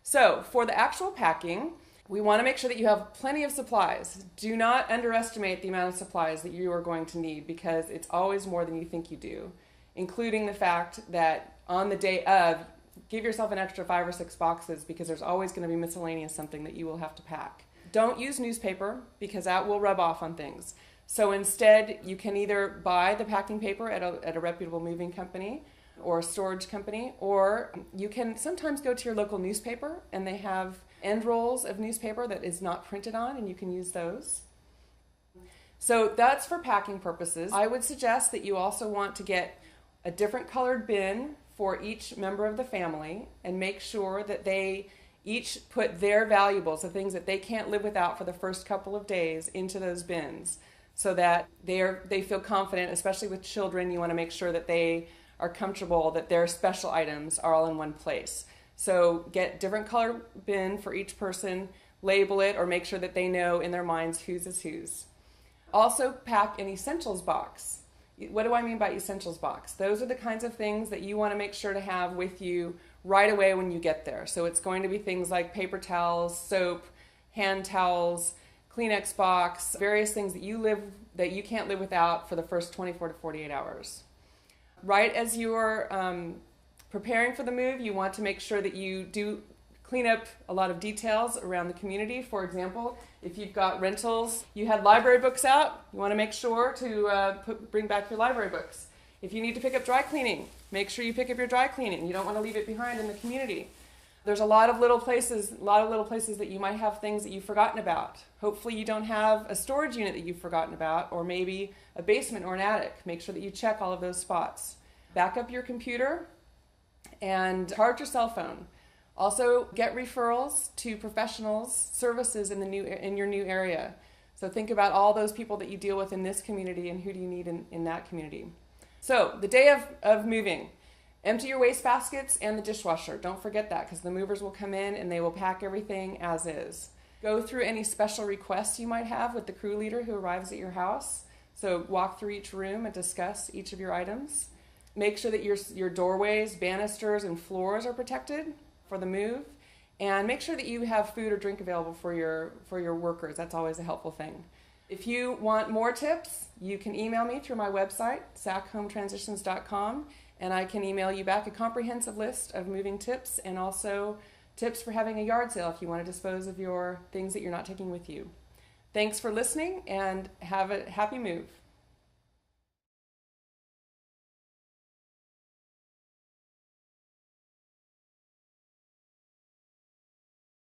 So for the actual packing, we want to make sure that you have plenty of supplies. Do not underestimate the amount of supplies that you are going to need because it's always more than you think you do, including the fact that on the day of, give yourself an extra 5 or 6 boxes because there's always going to be miscellaneous something that you will have to pack. Don't use newspaper because that will rub off on things. So instead, you can either buy the packing paper at a reputable moving company or a storage company, or you can sometimes go to your local newspaper and they have end rolls of newspaper that is not printed on, and you can use those. So that's for packing purposes. I would suggest that you also want to get a different colored bin for each member of the family and make sure that they each put their valuables, the things that they can't live without for the first couple of days, into those bins so that they feel confident, especially with children. You want to make sure that they are comfortable that their special items are all in one place. So get different color bin for each person, label it, or make sure that they know in their minds whose is whose. Also pack an essentials box. What do I mean by essentials box? Those are the kinds of things that you want to make sure to have with you right away when you get there. So it's going to be things like paper towels, soap, hand towels, Kleenex box, various things that you can't live without for the first 24 to 48 hours. Right as you're preparing for the move, you want to make sure that you do clean up a lot of details around the community. For example, if you've got rentals, you had library books out, you want to make sure to bring back your library books. If you need to pick up dry cleaning, make sure you pick up your dry cleaning. You don't want to leave it behind in the community. There's a lot of little places that you might have things that you've forgotten about. Hopefully you don't have a storage unit that you've forgotten about, or maybe a basement or an attic. Make sure that you check all of those spots. Back up your computer and charge your cell phone. Also, get referrals to professionals, services in your new area. So think about all those people that you deal with in this community and who do you need in that community. So the day of moving, empty your waste baskets and the dishwasher. Don't forget that because the movers will come in and they will pack everything as is. Go through any special requests you might have with the crew leader who arrives at your house. So walk through each room and discuss each of your items. Make sure that your doorways, banisters, and floors are protected for the move, and make sure that you have food or drink available for your workers. That's always a helpful thing. If you want more tips, you can email me through my website, sachometransitions.com, and I can email you back a comprehensive list of moving tips and also tips for having a yard sale if you want to dispose of your things that you're not taking with you. Thanks for listening, and have a happy move.